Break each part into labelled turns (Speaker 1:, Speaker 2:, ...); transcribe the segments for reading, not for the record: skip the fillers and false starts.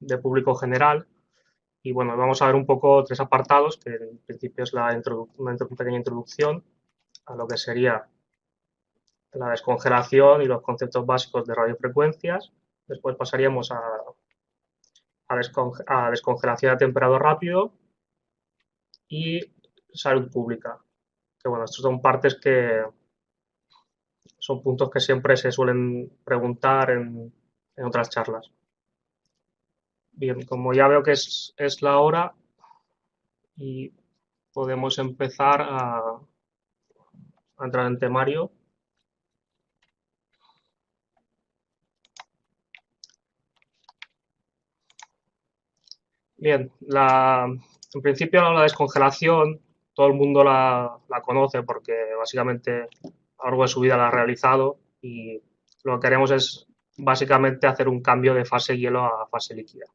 Speaker 1: de público general. Y bueno, vamos a ver un poco tres apartados, que en principio es una pequeña introducción a lo que sería la descongelación y los conceptos básicos de radiofrecuencias. Después pasaríamos a descongelación a temperado rápido y salud pública. Que bueno, estos son partes que son puntos que siempre se suelen preguntar en otras charlas. Bien, como ya veo que es la hora y podemos empezar a entrar en temario. Bien, en principio la descongelación, todo el mundo la conoce porque básicamente a lo largo de su vida la ha realizado y lo que queremos es básicamente hacer un cambio de fase hielo a fase líquida.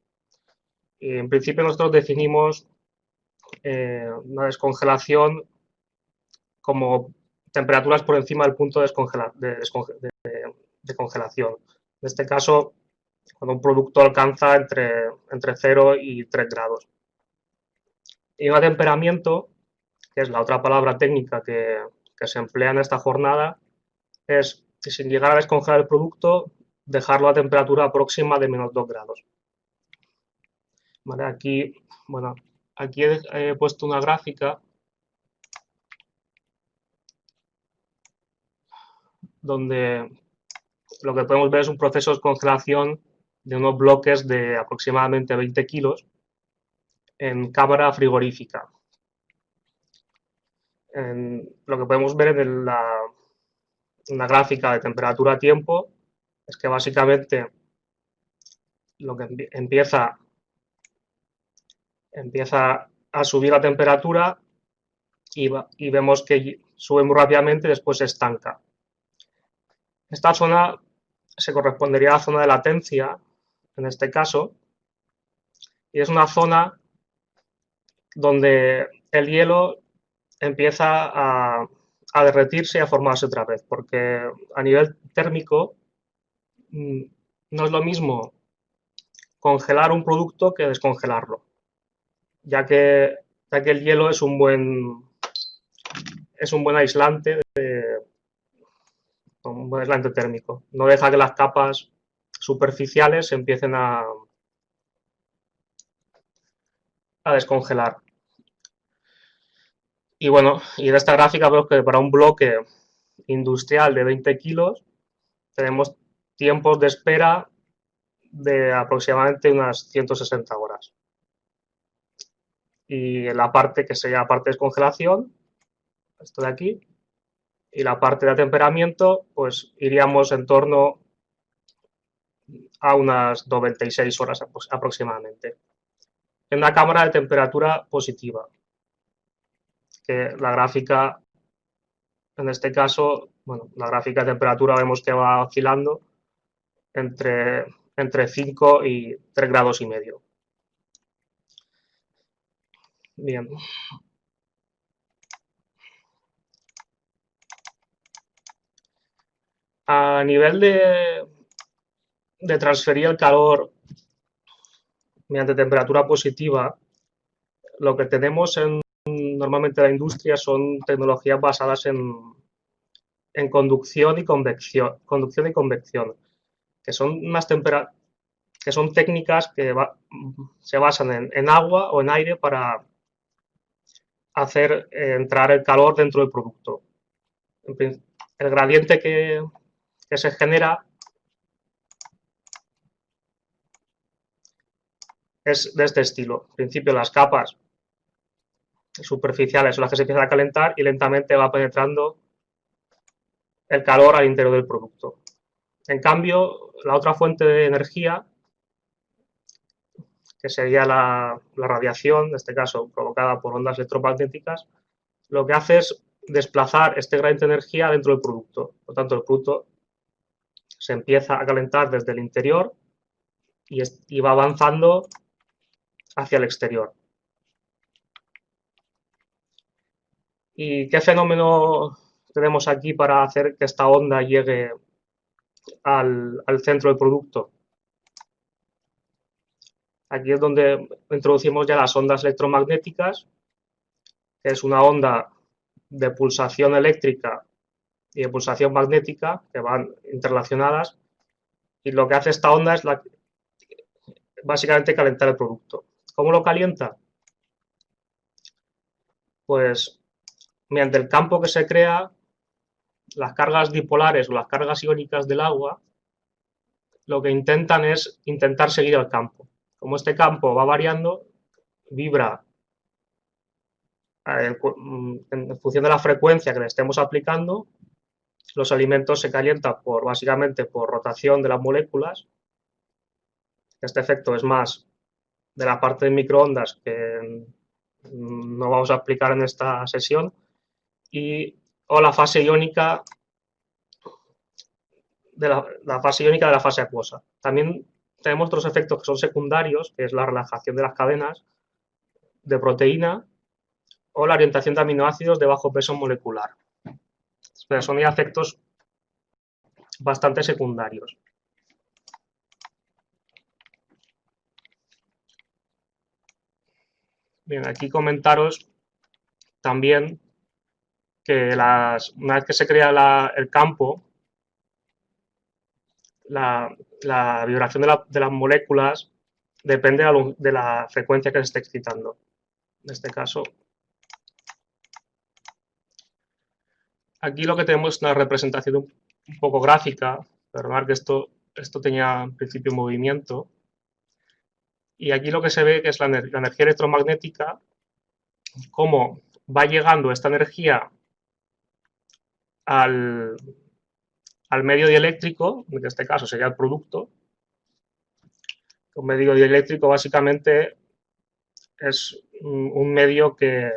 Speaker 1: Y en principio nosotros definimos una descongelación como temperaturas por encima del punto de congelación. En este caso, cuando un producto alcanza entre 0 y 3 grados. Y un atemperamiento, que es la otra palabra técnica que se emplea en esta jornada, es, sin llegar a descongelar el producto, dejarlo a temperatura próxima de -2 grados. ¿Vale? Aquí he puesto una gráfica donde lo que podemos ver es un proceso de congelación de unos bloques de aproximadamente 20 kilos en cámara frigorífica. Lo que podemos ver en la gráfica de temperatura-tiempo es que básicamente lo que empieza a subir la temperatura y vemos que sube muy rápidamente y después se estanca. Esta zona se correspondería a la zona de latencia, en este caso, y es una zona donde el hielo empieza a derretirse y a formarse otra vez, porque a nivel térmico no es lo mismo congelar un producto que descongelarlo, ya que el hielo es un buen aislante, un buen aislante térmico. No deja que las capas superficiales se empiecen a descongelar. Y bueno, y en esta gráfica vemos que para un bloque industrial de 20 kilos tenemos tiempos de espera de aproximadamente unas 160 horas. Y la parte que sería la parte de descongelación, esto de aquí, y la parte de atemperamiento, pues iríamos en torno a unas 96 horas aproximadamente. En una cámara de temperatura positiva, que la gráfica, en este caso, bueno, la gráfica de temperatura vemos que va oscilando entre 5 y 3 grados y medio. Bien. A nivel de transferir el calor mediante temperatura positiva, lo que tenemos normalmente en la industria son tecnologías basadas en conducción y convección, que son técnicas que se basan en agua o en aire para hacer entrar el calor dentro del producto. El gradiente que se genera es de este estilo. En principio, las capas superficiales son las que se empiezan a calentar y lentamente va penetrando el calor al interior del producto. En cambio, la otra fuente de energía, que sería la radiación, en este caso provocada por ondas electromagnéticas, lo que hace es desplazar este gradiente de energía dentro del producto. Por lo tanto, el producto se empieza a calentar desde el interior y va avanzando hacia el exterior. ¿Y qué fenómeno tenemos aquí para hacer que esta onda llegue al centro del producto? Aquí es donde introducimos ya las ondas electromagnéticas, que es una onda de pulsación eléctrica y de pulsación magnética que van interrelacionadas, y lo que hace esta onda es básicamente calentar el producto. ¿Cómo lo calienta? Pues mediante el campo que se crea, las cargas dipolares o las cargas iónicas del agua lo que intentan es intentar seguir el campo. Como este campo va variando, vibra en función de la frecuencia que le estemos aplicando, los alimentos se calientan básicamente por rotación de las moléculas. Este efecto es más de la parte de microondas que no vamos a aplicar en esta sesión, o la fase iónica la fase iónica de la fase acuosa. También tenemos otros efectos que son secundarios, que es la relajación de las cadenas de proteína o la orientación de aminoácidos de bajo peso molecular. Pero son ya efectos bastante secundarios. Bien, aquí comentaros también que una vez que se crea el campo, la vibración de las moléculas depende de la frecuencia que se esté excitando. En este caso, aquí lo que tenemos es una representación un poco gráfica. Perdonad que esto tenía en principio movimiento. Y aquí lo que se ve que es la energía electromagnética, cómo va llegando esta energía al medio dieléctrico, en este caso sería el producto. Un medio dieléctrico básicamente es un medio que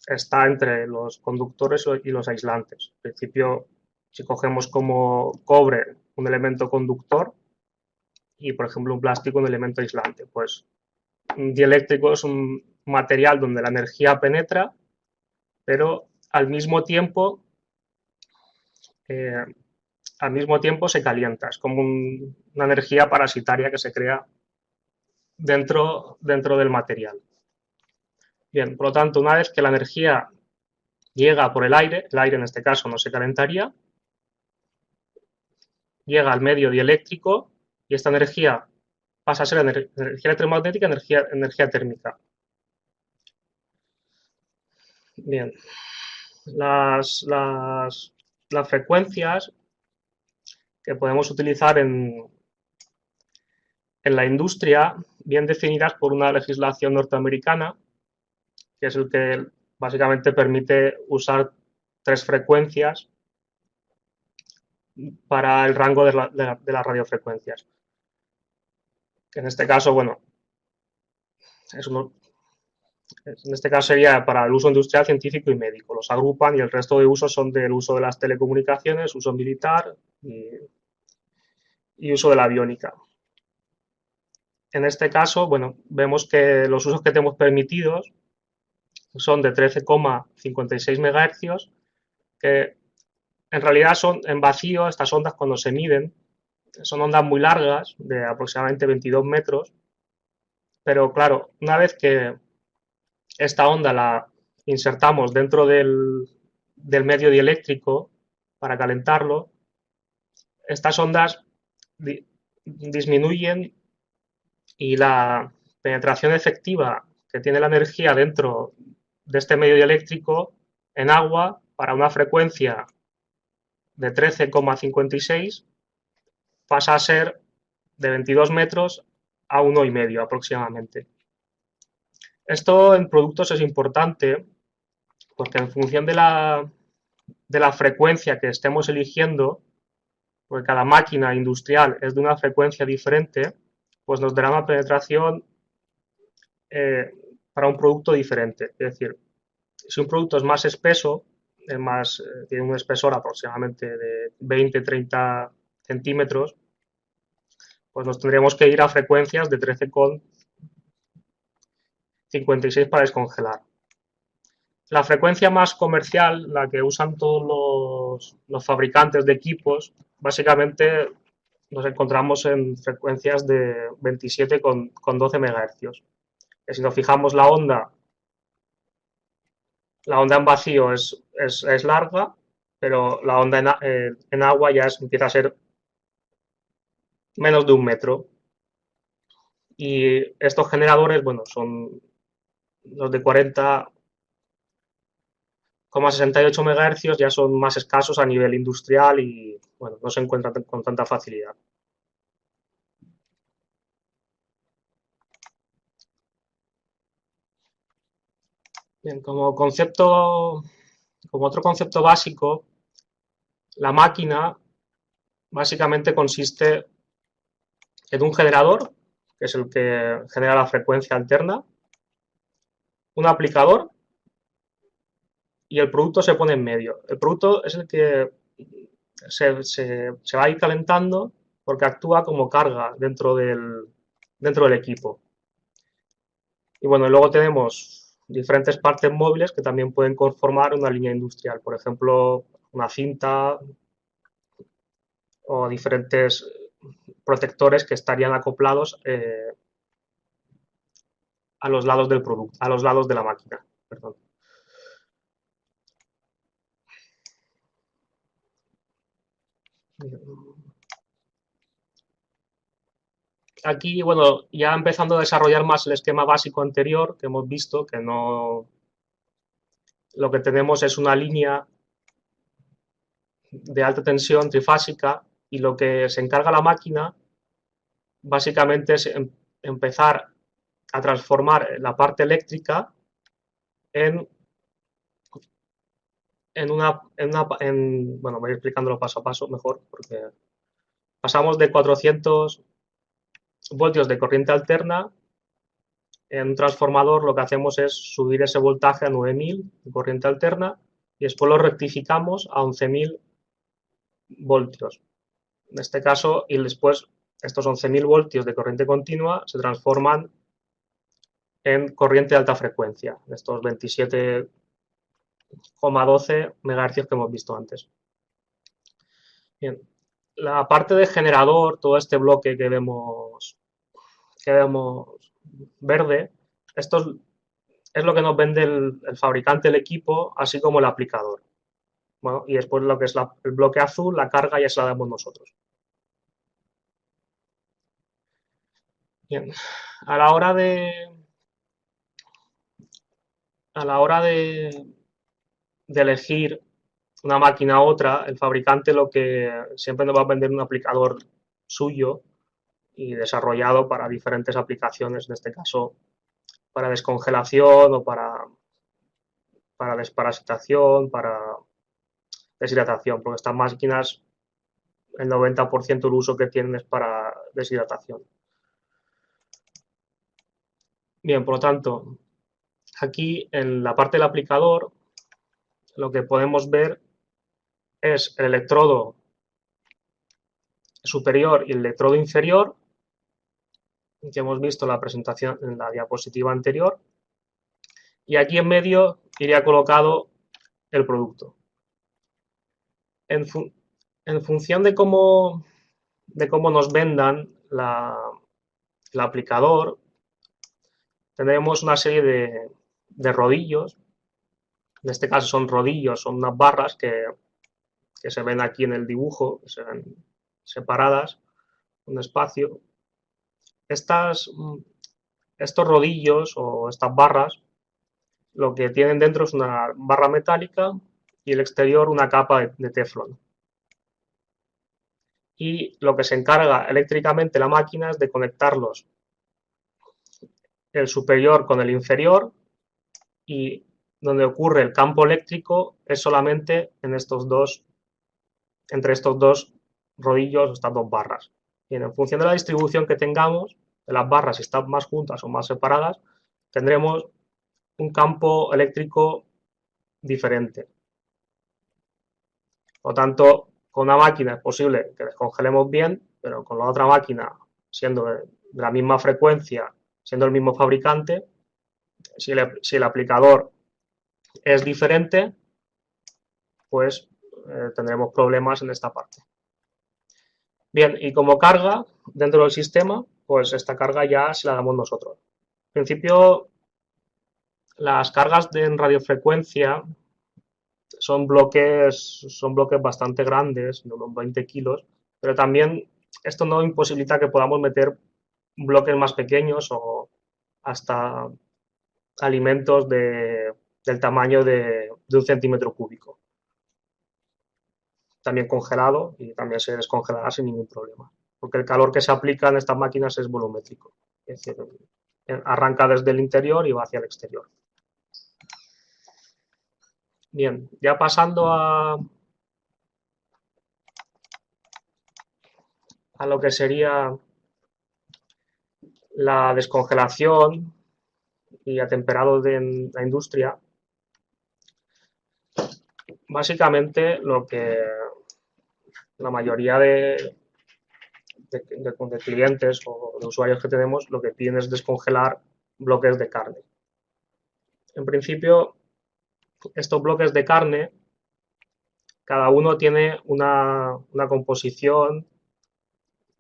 Speaker 1: está entre los conductores y los aislantes. En principio, si cogemos como cobre un elemento conductor y, por ejemplo, un plástico un elemento aislante, pues un dieléctrico es un material donde la energía penetra, pero al mismo tiempo se calienta. Es como una energía parasitaria que se crea dentro del material. Bien, por lo tanto, una vez que la energía llega por el aire en este caso no se calentaría, llega al medio dieléctrico y esta energía pasa a ser energía electromagnética, energía térmica. Bien, las frecuencias que podemos utilizar en la industria, bien definidas por una legislación norteamericana, que es el que básicamente permite usar 3 frecuencias para el rango de las radiofrecuencias. Que en este caso, bueno, en este caso sería para el uso industrial, científico y médico. Los agrupan y el resto de usos son del uso de las telecomunicaciones, uso militar y uso de la aviónica. En este caso, bueno, vemos que los usos que tenemos permitidos son de 13,56 MHz, que en realidad son en vacío. Estas ondas cuando se miden son ondas muy largas, de aproximadamente 22 metros, pero claro, una vez que esta onda la insertamos dentro del medio dieléctrico para calentarlo, estas ondas disminuyen y la penetración efectiva que tiene la energía dentro de este medio dieléctrico en agua para una frecuencia de 13,56 pasa a ser de 22 metros a 1,5 aproximadamente. Esto en productos es importante porque en función de la frecuencia que estemos eligiendo, porque cada máquina industrial es de una frecuencia diferente, pues nos dará una penetración para un producto diferente. Es decir, si un producto es más espeso, tiene un espesor aproximadamente de 20-30 centímetros, pues nos tendríamos que ir a frecuencias de 13,56 para descongelar. La frecuencia más comercial, la que usan todos los fabricantes de equipos, básicamente nos encontramos en frecuencias de 27,12 MHz. Que si nos fijamos la onda en vacío es larga, pero la onda en agua ya empieza a ser menos de 1 metro. Y estos generadores, bueno, son los de 40,68 MHz, ya son más escasos a nivel industrial y, bueno, no se encuentran con tanta facilidad. Bien, como otro concepto básico, la máquina básicamente consiste en un generador, que es el que genera la frecuencia alterna, un aplicador y el producto se pone en medio. El producto es el que se va a ir calentando porque actúa como carga dentro del equipo. Y bueno, luego tenemos diferentes partes móviles que también pueden conformar una línea industrial, por ejemplo, una cinta o diferentes protectores que estarían acoplados a los lados del producto, a los lados de la máquina. Perdón. Aquí, bueno, ya empezando a desarrollar más el esquema básico anterior que hemos visto, que no, lo que tenemos es una línea de alta tensión trifásica y lo que se encarga la máquina básicamente es empezar a transformar la parte eléctrica en, bueno, voy explicándolo paso a paso mejor, porque pasamos de 400 voltios de corriente alterna. En un transformador lo que hacemos es subir ese voltaje a 9000 de corriente alterna y después lo rectificamos a 11000 voltios. En este caso, y después estos 11.000 voltios de corriente continua se transforman en corriente de alta frecuencia, estos 27,12 MHz que hemos visto antes. Bien, la parte de generador, todo este bloque que vemos verde, esto es lo que nos vende el fabricante del equipo, así como el aplicador. Bueno, y después lo que es el bloque azul, la carga ya se la damos nosotros. Bien, a la hora de elegir una máquina a otra, el fabricante lo que siempre nos va a vender un aplicador suyo y desarrollado para diferentes aplicaciones, en este caso para descongelación o para desparasitación, para deshidratación, porque estas máquinas, el 90% del uso que tienen es para deshidratación. Bien, por lo tanto, aquí en la parte del aplicador, lo que podemos ver es el electrodo superior y el electrodo inferior, que hemos visto en la presentación en la diapositiva anterior, y aquí en medio iría colocado el producto. En función de cómo nos vendan el aplicador, tendremos una serie de rodillos. En este caso son rodillos, son unas barras que se ven aquí en el dibujo, que se ven separadas, un espacio. Estos rodillos o estas barras lo que tienen dentro es una barra metálica y el exterior una capa de teflón. Y lo que se encarga eléctricamente la máquina es de conectarlos el superior con el inferior, y donde ocurre el campo eléctrico es solamente entre estos dos rodillos, estas dos barras. Bien, en función de la distribución que tengamos de las barras, si están más juntas o más separadas, tendremos un campo eléctrico diferente. Por lo tanto, con una máquina es posible que descongelemos bien, pero con la otra máquina, siendo de la misma frecuencia, siendo el mismo fabricante, si el aplicador es diferente, pues tendremos problemas en esta parte. Bien, y como carga dentro del sistema, pues esta carga ya se la damos nosotros. En principio, las cargas en radiofrecuencia son bloques bastante grandes, de unos 20 kilos, pero también esto no imposibilita que podamos meter bloques más pequeños o hasta alimentos del tamaño de 1 centímetro cúbico. También congelado y también se descongelará sin ningún problema, porque el calor que se aplica en estas máquinas es volumétrico, es decir, arranca desde el interior y va hacia el exterior. Bien, ya pasando a lo que sería la descongelación y atemperado de la industria, básicamente lo que la mayoría de clientes o de usuarios que tenemos lo que piden es descongelar bloques de carne. En principio, estos bloques de carne, cada uno tiene una composición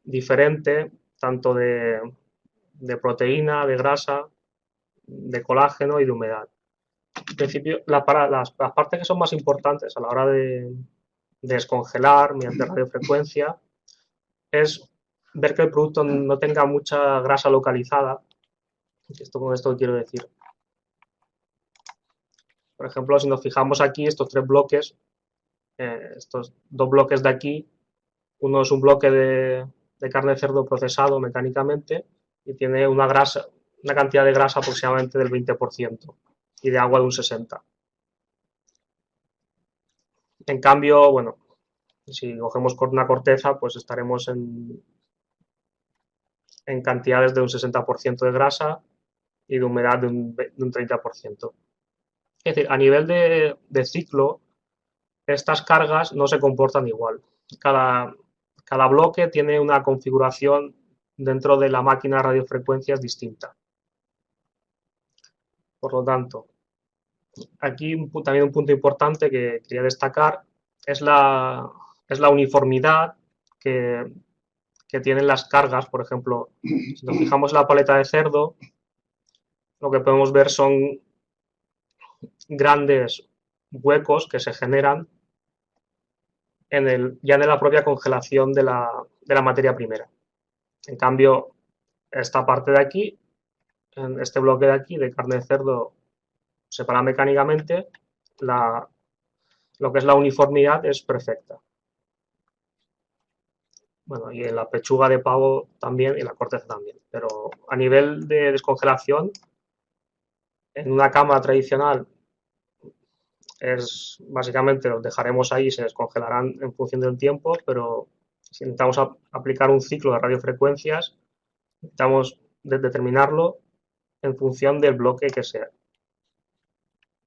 Speaker 1: diferente, tanto de proteína, de grasa, de colágeno y de humedad. En principio, las partes que son más importantes a la hora de descongelar mediante radiofrecuencia es ver que el producto no tenga mucha grasa localizada. Con esto quiero decir, por ejemplo, si nos fijamos aquí, estos tres bloques, estos dos bloques de aquí, uno es un bloque de carne de cerdo procesado mecánicamente y tiene una cantidad de grasa aproximadamente del 20% y de agua de un 60%. En cambio, bueno, si cogemos una corteza, pues estaremos en cantidades de un 60% de grasa y de humedad de un 30%. Es decir, a nivel de ciclo, estas cargas no se comportan igual. Cada bloque tiene una configuración dentro de la máquina de radiofrecuencias distinta. Por lo tanto, aquí también un punto importante que quería destacar es la uniformidad que tienen las cargas. Por ejemplo, si nos fijamos en la paleta de cerdo, lo que podemos ver son grandes huecos que se generan ya en la propia congelación de la materia primera. En cambio, esta parte de aquí, en este bloque de aquí de carne de cerdo separada mecánicamente, lo que es la uniformidad es perfecta. Bueno, y en la pechuga de pavo también y la corteza también. Pero a nivel de descongelación, en una cámara tradicional es básicamente los dejaremos ahí y se descongelarán en función del tiempo, pero si intentamos aplicar un ciclo de radiofrecuencias, necesitamos determinarlo en función del bloque que sea.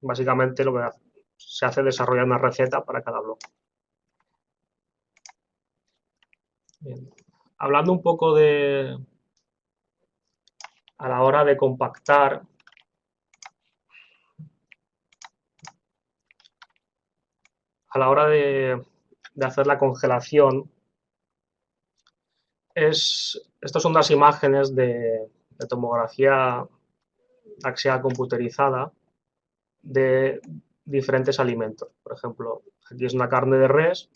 Speaker 1: Básicamente lo que se hace es desarrollar una receta para cada bloque. Bien. Hablando un poco a la hora de compactar, a la hora de hacer la congelación, estas son las imágenes de tomografía axial computerizada de diferentes alimentos. Por ejemplo, aquí es una carne de res,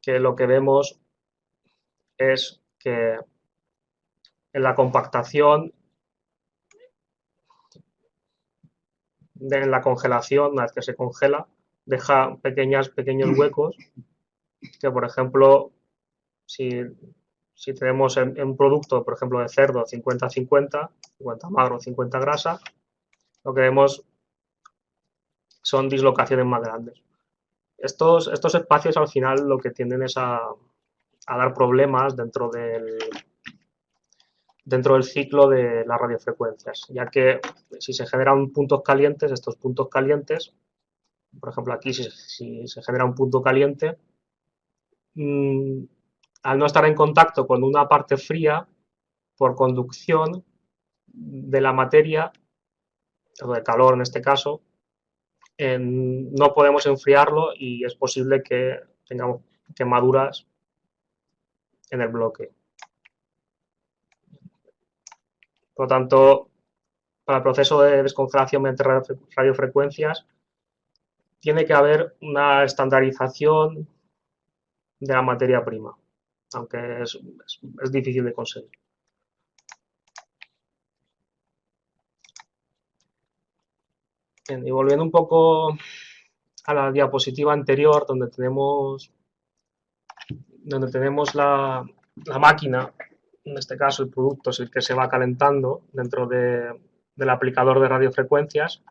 Speaker 1: que lo que vemos es que en la compactación, en la congelación, una vez que se congela, deja pequeños huecos que, por ejemplo, si tenemos en un producto, por ejemplo, de cerdo 50-50, 50 magro, 50 grasa, lo que vemos son dislocaciones más grandes. Estos espacios al final lo que tienden es a dar problemas dentro del ciclo de las radiofrecuencias, ya que si se generan puntos calientes, estos puntos calientes, por ejemplo aquí si se genera un punto caliente, al no estar en contacto con una parte fría, por conducción de la materia, o de calor en este caso, no podemos enfriarlo y es posible que tengamos quemaduras en el bloque. Por lo tanto, para el proceso de descongelación mediante radiofrecuencias, tiene que haber una estandarización de la materia prima, aunque es difícil de conseguir. Bien, y volviendo un poco a la diapositiva anterior, donde tenemos la máquina, en este caso el producto es el que se va calentando dentro del aplicador de radiofrecuencias.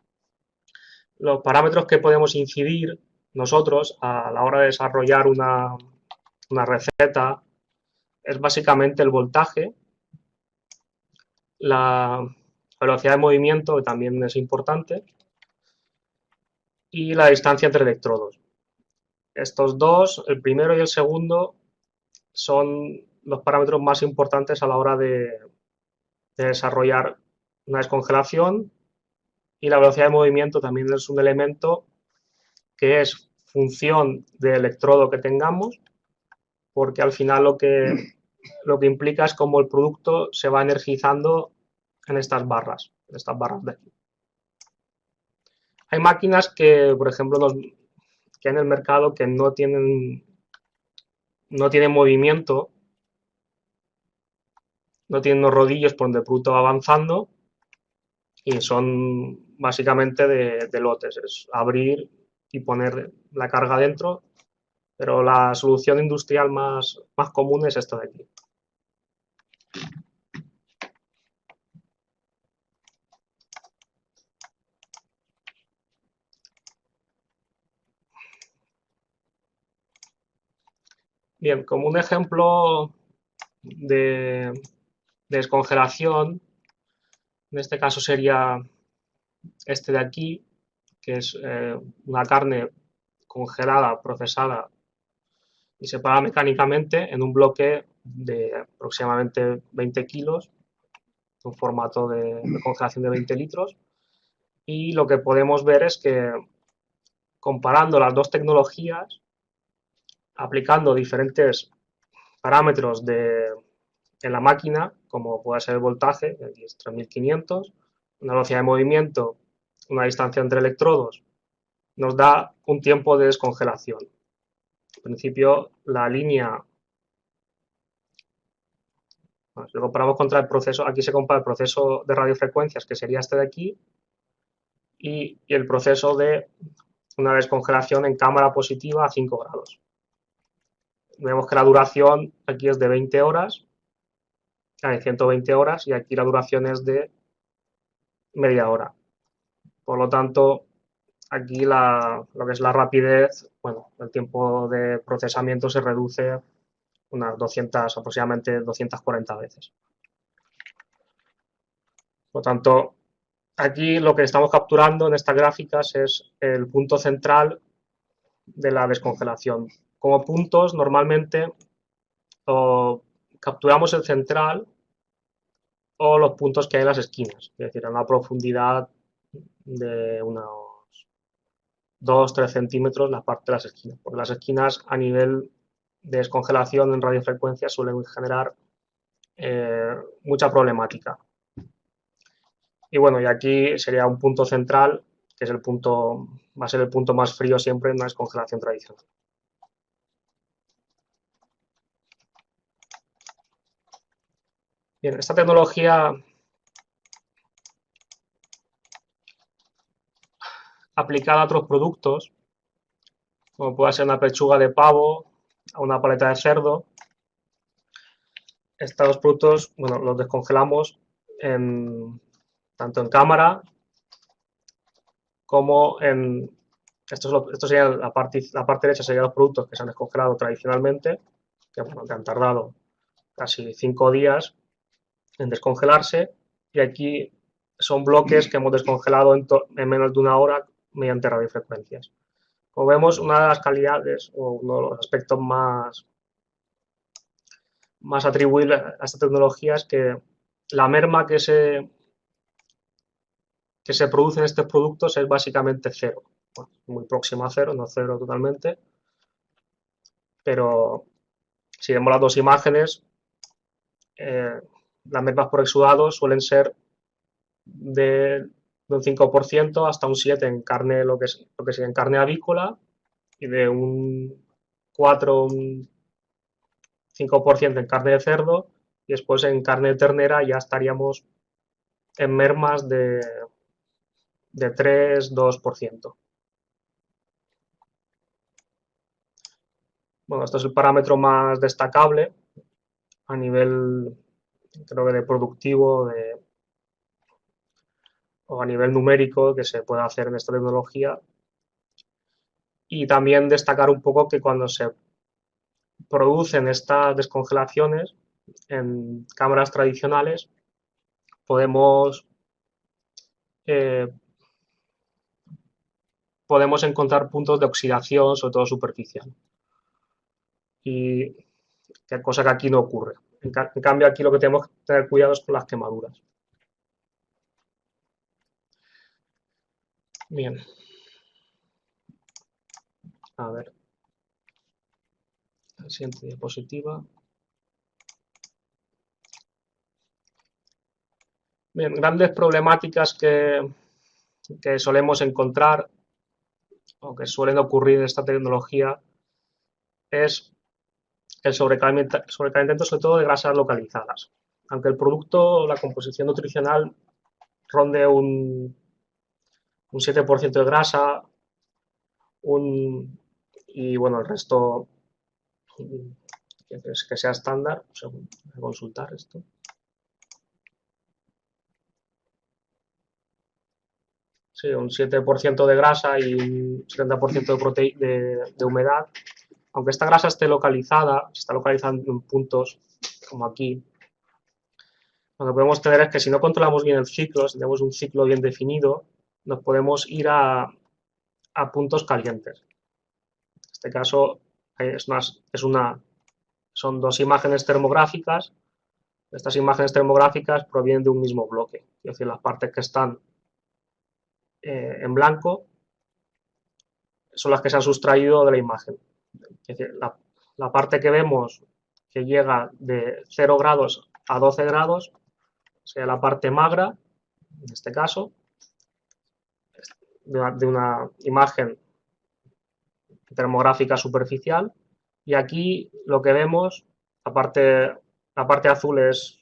Speaker 1: Los parámetros que podemos incidir nosotros a la hora de desarrollar una receta es básicamente el voltaje, la velocidad de movimiento, que también es importante, y la distancia entre electrodos. Estos dos, el primero y el segundo, son los parámetros más importantes a la hora de desarrollar una descongelación, y la velocidad de movimiento también es un elemento que es función del electrodo que tengamos, porque al final lo que implica es cómo el producto se va energizando en estas barras de aquí. Hay máquinas que, por ejemplo, que en el mercado que no tienen movimiento, no tienen unos rodillos por donde el producto va avanzando, y son básicamente de lotes, es abrir y poner la carga dentro, pero la solución industrial más común es esta de aquí. Bien, como un ejemplo de descongelación, en este caso sería este de aquí, que es una carne congelada, procesada y separada mecánicamente en un bloque de aproximadamente 20 kilos, un formato de congelación de 20 litros. Y lo que podemos ver es que, comparando las dos tecnologías, aplicando diferentes parámetros en la máquina, como puede ser el voltaje, aquí es 3500, una velocidad de movimiento, una distancia entre electrodos, nos da un tiempo de descongelación. En principio, la línea, bueno, si lo comparamos contra el proceso, aquí se compara el proceso de radiofrecuencias, que sería este de aquí, y el proceso de una descongelación en cámara positiva a 5 grados. Vemos que la duración aquí es de 20 horas, hay 120 horas, y aquí la duración es de media hora. Por lo tanto, aquí lo que es la rapidez, bueno, el tiempo de procesamiento se reduce unas 200, aproximadamente 240 veces. Por lo tanto, aquí lo que estamos capturando en estas gráficas es el punto central de la descongelación. Como puntos, normalmente capturamos el central o los puntos que hay en las esquinas, es decir, a una profundidad de unos 2-3 centímetros la parte de las esquinas, porque las esquinas a nivel de descongelación en radiofrecuencia suelen generar mucha problemática. Y bueno, y aquí sería un punto central, que es va a ser el punto más frío siempre en una descongelación tradicional. Bien, esta tecnología aplicada a otros productos, como puede ser una pechuga de pavo, a una paleta de cerdo, estos productos, bueno, los descongelamos tanto en cámara como en... Esto sería la parte derecha, serían los productos que se han descongelado tradicionalmente, que, bueno, que han tardado casi 5 días en descongelarse, y aquí son bloques que hemos descongelado en menos de una hora mediante radiofrecuencias. Como vemos, una de las calidades o uno de los aspectos más atribuibles a esta tecnología es que la merma que se produce en estos productos es básicamente cero. Bueno, muy próxima a cero, no cero totalmente, pero si vemos las dos imágenes, las mermas por exudado suelen ser de un 5% hasta un 7% en carne, lo que sería en carne avícola, y de un 4, un 5% en carne de cerdo, y después en carne de ternera ya estaríamos en mermas de 3-2%. Bueno, esto es el parámetro más destacable a nivel, creo que de productivo o a nivel numérico que se puede hacer en esta tecnología. Y también destacar un poco que cuando se producen estas descongelaciones en cámaras tradicionales, eh, podemos encontrar puntos de oxidación, sobre todo superficial. Y cosa que aquí no ocurre. En cambio, aquí lo que tenemos que tener cuidado es con las quemaduras. Bien. A ver. La siguiente diapositiva. Bien, grandes problemáticas que solemos encontrar o que suelen ocurrir en esta tecnología es el sobrecalentamiento sobre todo de grasas localizadas. Aunque el producto, la composición nutricional ronde un 7% de grasa y bueno, el resto que sea estándar. Voy a consultar esto. Sí, un 7% de grasa y un 70% de humedad. Aunque esta grasa esté localizada, se está localizando en puntos como aquí, lo que podemos tener es que si no controlamos bien el ciclo, si tenemos un ciclo bien definido, nos podemos ir a puntos calientes. En este caso son dos imágenes termográficas. Estas imágenes termográficas provienen de un mismo bloque, es decir, las partes que están en blanco son las que se han sustraído de la imagen. Es decir, la parte que vemos que llega de 0 grados a 12 grados sería la parte magra, en este caso, de una imagen termográfica superficial. Y aquí lo que vemos, la parte azul es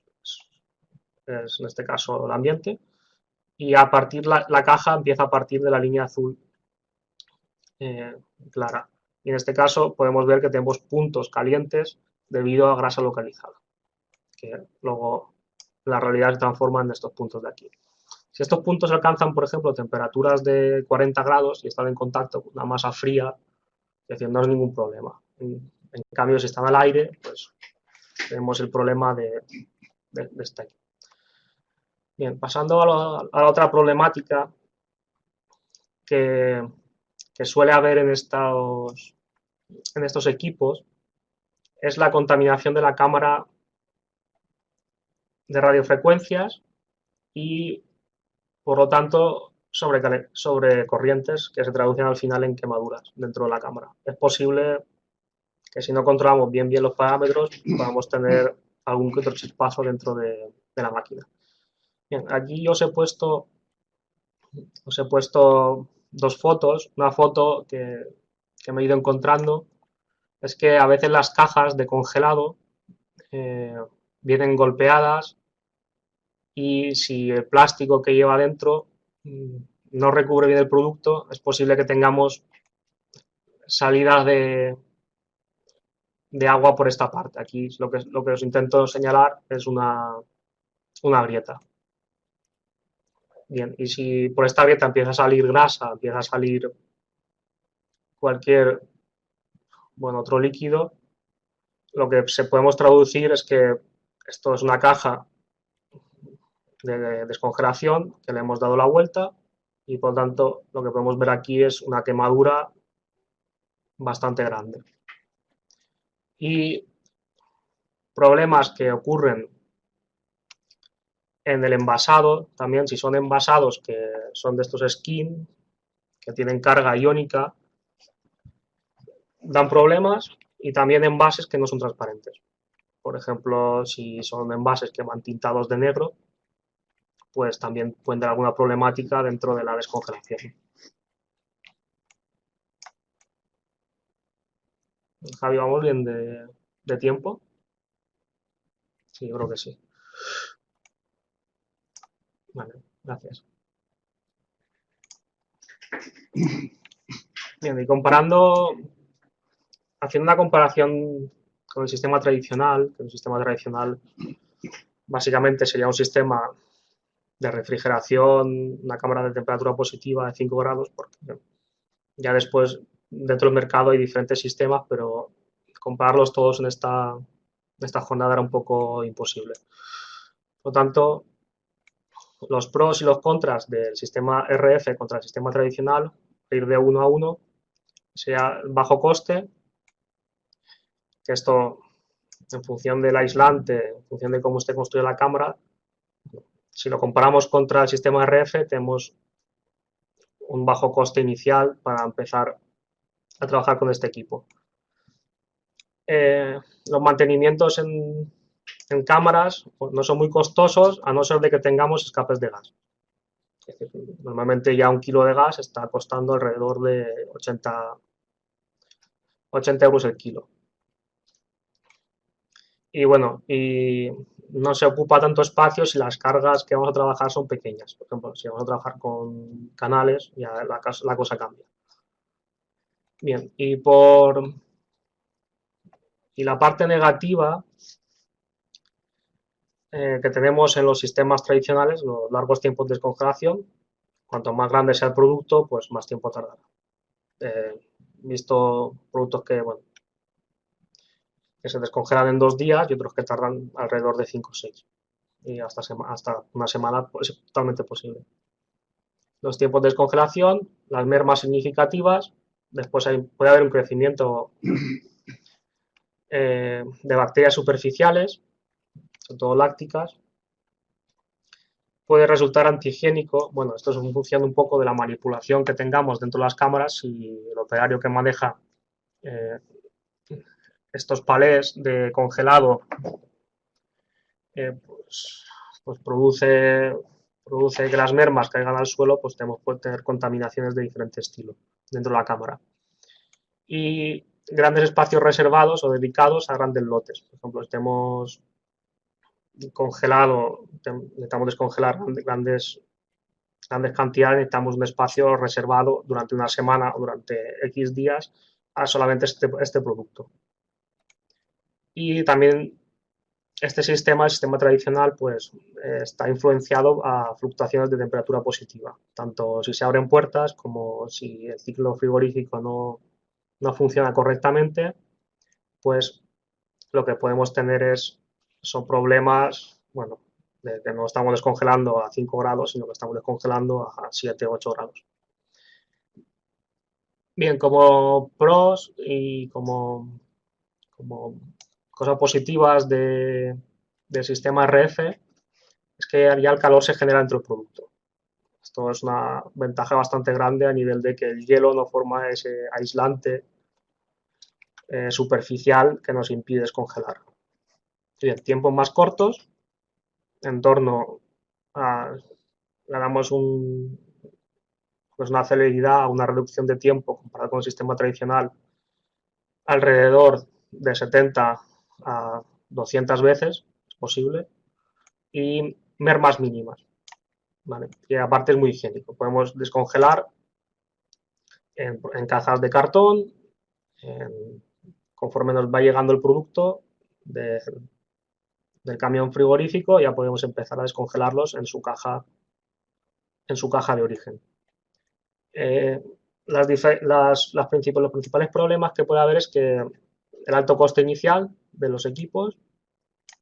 Speaker 1: en este caso el ambiente, y a partir la caja empieza a partir de la línea azul clara. Y en este caso podemos ver que tenemos puntos calientes debido a grasa localizada, que luego la realidad se transforma en estos puntos de aquí. Si estos puntos alcanzan, por ejemplo, temperaturas de 40 grados y están en contacto con una masa fría, es decir, no es ningún problema. En cambio, si están al aire, pues tenemos el problema de este aquí. Bien, pasando a la otra problemática que suele haber en estos equipos es la contaminación de la cámara de radiofrecuencias y, por lo tanto, sobre corrientes que se traducen al final en quemaduras dentro de la cámara. Es posible que si no controlamos bien los parámetros podamos tener algún que otro chispazo dentro de la máquina. Bien, aquí os he puesto dos fotos. Una foto que me he ido encontrando es que a veces las cajas de congelado vienen golpeadas y si el plástico que lleva dentro no recubre bien el producto, es posible que tengamos salidas de agua por esta parte. Aquí lo que os intento señalar es una grieta. Bien, y si por esta grieta empieza a salir grasa, empieza a salir cualquier otro líquido, lo que podemos traducir es que esto es una caja de descongelación que le hemos dado la vuelta y por lo tanto lo que podemos ver aquí es una quemadura bastante grande. Y problemas que ocurren en el envasado, también si son envasados que son de estos skin, que tienen carga iónica, dan problemas y también envases que no son transparentes. Por ejemplo, si son envases que van tintados de negro, pues también pueden tener alguna problemática dentro de la descongelación. Javi, ¿vamos bien de tiempo? Sí, yo creo que sí. Vale, gracias. Bien, y haciendo una comparación con el sistema tradicional, que el sistema tradicional básicamente sería un sistema de refrigeración, una cámara de temperatura positiva de 5 grados, porque ya después dentro del mercado hay diferentes sistemas, pero compararlos todos en esta jornada era un poco imposible. Por lo tanto, los pros y los contras del sistema RF contra el sistema tradicional, ir de uno a uno, sea bajo coste, que esto en función del aislante, en función de cómo esté construida la cámara, si lo comparamos contra el sistema RF, tenemos un bajo coste inicial para empezar a trabajar con este equipo. Los mantenimientos en cámaras no son muy costosos, a no ser de que tengamos escapes de gas. Es decir, normalmente ya 1 kilo de gas está costando alrededor de 80 euros el kilo. Y bueno, y no se ocupa tanto espacio si las cargas que vamos a trabajar son pequeñas. Por ejemplo, si vamos a trabajar con canales, ya la cosa cambia. Bien, y la parte negativa que tenemos en los sistemas tradicionales, los largos tiempos de descongelación. Cuanto más grande sea el producto, pues más tiempo tardará. Visto productos que se descongelan en 2 días y otros que tardan alrededor de 5 o 6. Y hasta una semana pues, es totalmente posible. Los tiempos de descongelación, las mermas significativas, después puede haber un crecimiento de bacterias superficiales, sobre todo lácticas. Puede resultar antihigiénico. Bueno, esto es en función un poco de la manipulación que tengamos dentro de las cámaras y el operario que maneja estos palés de congelado pues produce que las mermas caigan al suelo, pues puede tener contaminaciones de diferente estilo dentro de la cámara. Y grandes espacios reservados o dedicados a grandes lotes. Por ejemplo, estemos necesitamos descongelar grandes cantidades, necesitamos un espacio reservado durante una semana o durante X días a solamente este producto. Y también el sistema tradicional, pues está influenciado a fluctuaciones de temperatura positiva, tanto si se abren puertas como si el ciclo frigorífico no funciona correctamente, pues lo que podemos tener son problemas, bueno, de que no estamos descongelando a 5 grados, sino que estamos descongelando a 7 o 8 grados. Bien, como pros y como cosas positivas del sistema RF es que ya el calor se genera dentro del producto. Esto es una ventaja bastante grande a nivel de que el hielo no forma ese aislante superficial que nos impide descongelar. Bien, tiempos más cortos, en torno a, le damos una celeridad, una reducción de tiempo comparado con el sistema tradicional alrededor de 70 a 200 veces, es posible, y mermas mínimas, ¿vale? Y aparte es muy higiénico, podemos descongelar en cajas de cartón, conforme nos va llegando el producto del camión frigorífico, ya podemos empezar a descongelarlos en su caja de origen. Los principales problemas que puede haber es que el alto coste inicial de los equipos,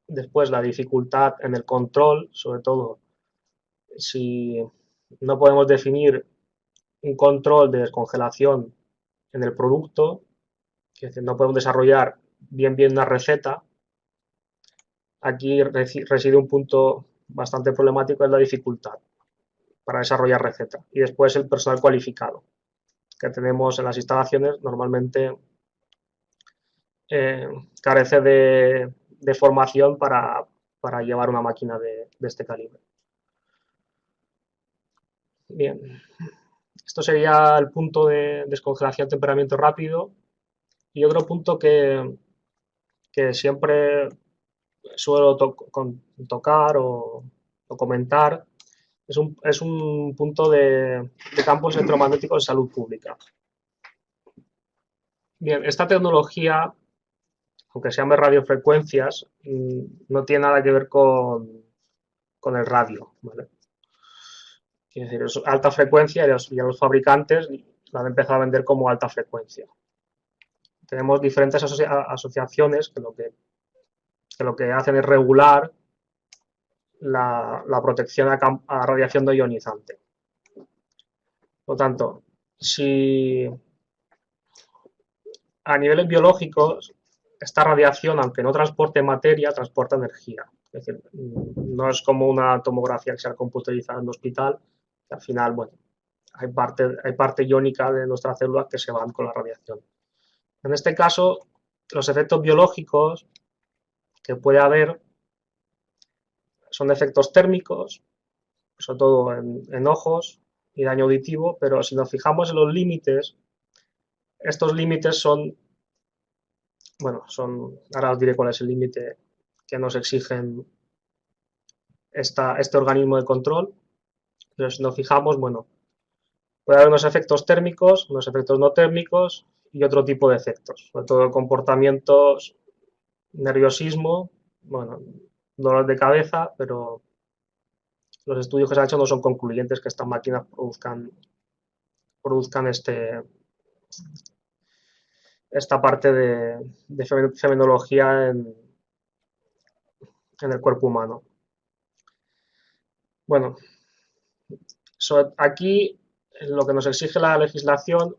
Speaker 1: después la dificultad en el control, sobre todo si no podemos definir un control de descongelación en el producto, es decir, no podemos desarrollar bien una receta. Aquí reside un punto bastante problemático, es la dificultad para desarrollar receta. Y después el personal cualificado que tenemos en las instalaciones normalmente carece de formación para llevar una máquina de este calibre. Bien, esto sería el punto de descongelación temperamento rápido. Y otro punto que siempre suelo tocar o comentar es un punto de campos electromagnéticos de salud pública. Bien, esta tecnología, aunque se llame radiofrecuencias, no tiene nada que ver con el radio, ¿vale? Quiere decir, es alta frecuencia y a los fabricantes la han empezado a vender como alta frecuencia. Tenemos diferentes asociaciones que lo que hacen es regular la protección a radiación no ionizante. Por lo tanto, si a niveles biológicos esta radiación, aunque no transporte materia, transporta energía. Es decir, no es como una tomografía que se ha computerizado en el hospital, que al final, bueno, hay parte iónica de nuestras células que se van con la radiación. En este caso, los efectos biológicos que puede haber son efectos térmicos, sobre todo en ojos y daño auditivo, pero si nos fijamos en los límites, estos límites son, bueno, ahora os diré cuál es el límite que nos exigen este organismo de control, pero si nos fijamos, bueno, puede haber unos efectos térmicos, unos efectos no térmicos y otro tipo de efectos, sobre todo comportamientos, nerviosismo, bueno, dolor de cabeza, pero los estudios que se han hecho no son concluyentes que estas máquinas produzcan esta parte de fenomenología en el cuerpo humano. Bueno, aquí lo que nos exige la legislación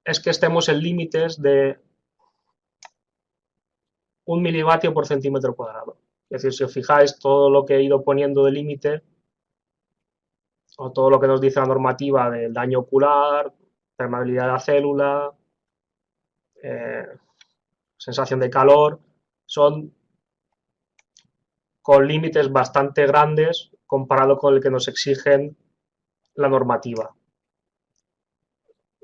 Speaker 1: es que estemos en límites de 1 milivatio por centímetro cuadrado. Es decir, si os fijáis, todo lo que he ido poniendo de límite, o todo lo que nos dice la normativa del daño ocular, permeabilidad de la célula, sensación de calor, son con límites bastante grandes comparado con el que nos exigen la normativa.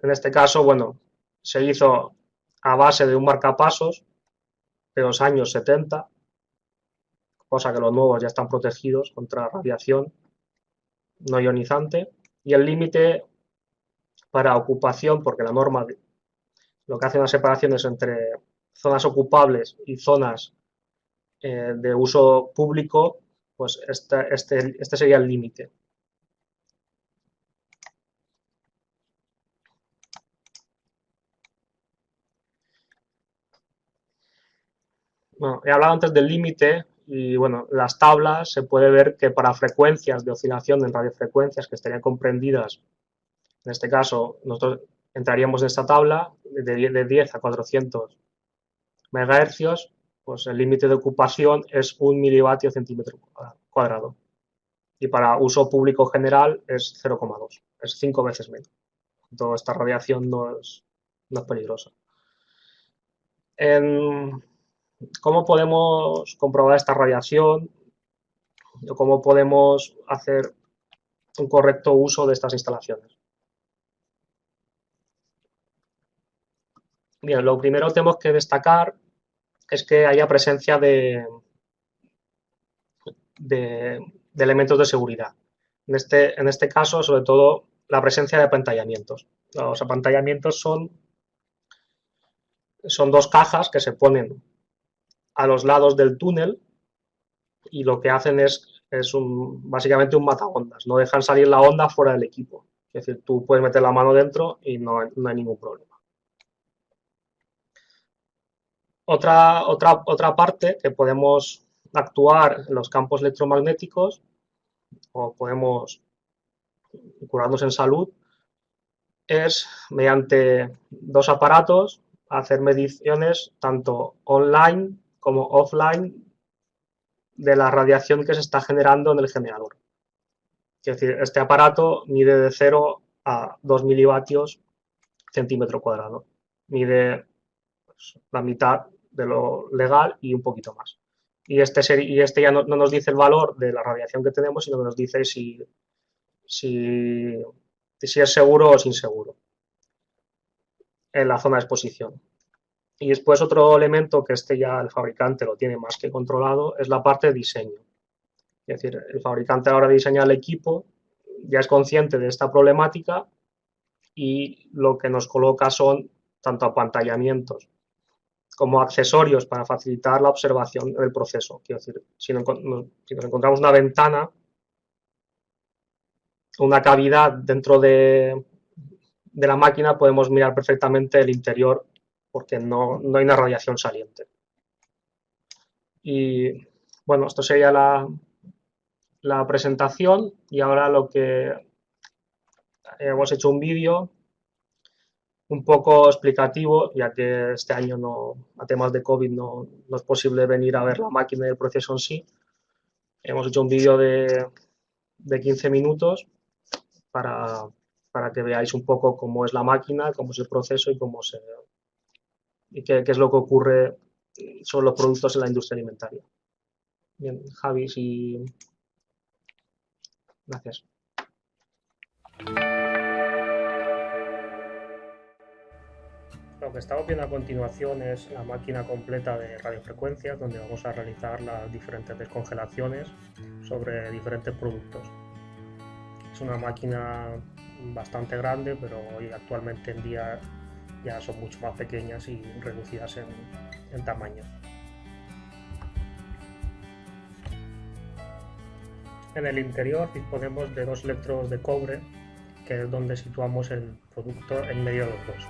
Speaker 1: En este caso, bueno, se hizo a base de un marcapasos de los años 70, cosa que los nuevos ya están protegidos contra radiación no ionizante, y el límite para ocupación, porque la norma lo que hace unas separaciones entre zonas ocupables y zonas de uso público, pues este sería el límite. Bueno, he hablado antes del límite y bueno, las tablas se puede ver que para frecuencias de oscilación en radiofrecuencias que estarían comprendidas, en este caso nosotros entraríamos en esta tabla de 10 a 400 megahercios, pues el límite de ocupación es 1 milivatio centímetro cuadrado. Y para uso público general es 0,2, es 5 veces menos. Toda esta radiación no es peligrosa. ¿Cómo podemos comprobar esta radiación? ¿O cómo podemos hacer un correcto uso de estas instalaciones? Bien, lo primero que tenemos que destacar es que haya presencia de elementos de seguridad. En este caso, sobre todo, la presencia de apantallamientos. Los apantallamientos son dos cajas que se ponen a los lados del túnel y lo que hacen es básicamente un mataondas. No dejan salir la onda fuera del equipo. Es decir, tú puedes meter la mano dentro y no hay ningún problema. Otra parte que podemos actuar en los campos electromagnéticos o podemos curarnos en salud es mediante dos aparatos hacer mediciones tanto online como offline de la radiación que se está generando en el generador. Es decir, este aparato mide de 0 a 2 milivatios centímetro cuadrado. mide pues, la mitad de lo legal y un poquito más. Y este ya no nos dice el valor de la radiación que tenemos, sino que nos dice si es seguro o es inseguro en la zona de exposición. Y después otro elemento que ya el fabricante lo tiene más que controlado es la parte de diseño. Es decir, el fabricante ahora diseña el equipo, ya es consciente de esta problemática y lo que nos coloca son tanto apantallamientos como accesorios para facilitar la observación del proceso. Quiero decir, si nos encontramos una ventana, una cavidad dentro de la máquina, podemos mirar perfectamente el interior porque no hay una radiación saliente. Y bueno, esto sería la presentación y ahora lo que hemos hecho un vídeo un poco explicativo, ya que este año a temas de COVID no es posible venir a ver la máquina y el proceso en sí. Hemos hecho un vídeo de 15 minutos para que veáis un poco cómo es la máquina, cómo es el proceso y qué es lo que ocurre sobre los productos en la industria alimentaria. Bien, Javi, sí. Gracias. Lo que estamos viendo a continuación es la máquina completa de radiofrecuencias, donde vamos a realizar las diferentes descongelaciones sobre diferentes productos. Es una máquina bastante grande, pero hoy actualmente en día ya son mucho más pequeñas y reducidas en tamaño. En el interior disponemos de 2 electrodos de cobre, que es donde situamos el producto en medio de los dos.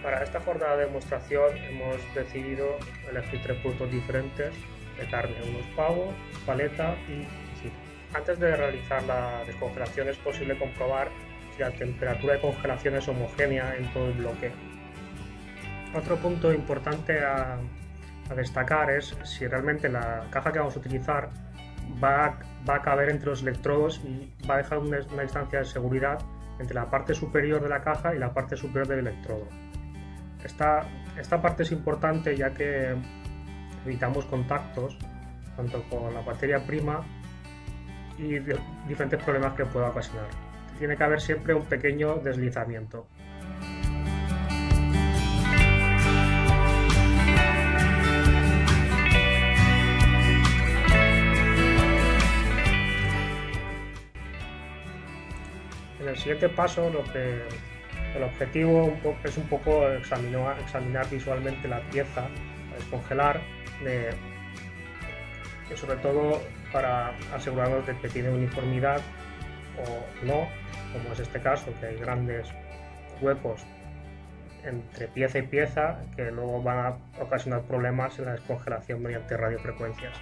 Speaker 1: Para esta jornada de demostración hemos decidido elegir 3 productos diferentes de carne, unos pavo, paleta y cecina. Antes de realizar la descongelación es posible comprobar si la temperatura de congelación es homogénea en todo el bloque. Otro punto importante a destacar es si realmente la caja que vamos a utilizar va a caber entre los electrodos y va a dejar una distancia de seguridad entre la parte superior de la caja y la parte superior del electrodo. Esta parte es importante ya que evitamos contactos tanto con la materia prima y diferentes problemas que pueda ocasionar. Tiene que haber siempre un pequeño deslizamiento. En el siguiente paso, el objetivo es un poco examinar visualmente la pieza, a descongelar, y sobre todo para asegurarnos de que tiene uniformidad o no, como es este caso, que hay grandes huecos entre pieza y pieza que luego van a ocasionar problemas en la descongelación mediante radiofrecuencias.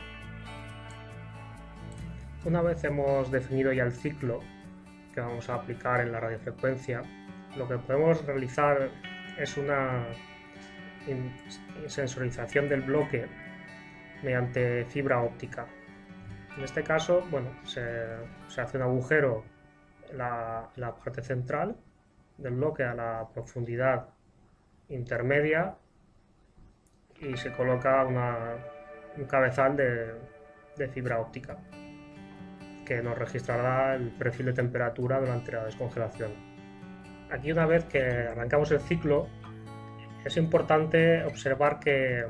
Speaker 1: Una vez hemos definido ya el ciclo que vamos a aplicar en la radiofrecuencia, lo que podemos realizar es una sensorización del bloque mediante fibra óptica. En este caso, bueno, se hace un agujero en la parte central del bloque a la profundidad intermedia y se coloca un cabezal de fibra óptica que nos registrará el perfil de temperatura durante la descongelación. Aquí, una vez que arrancamos el ciclo, es importante observar que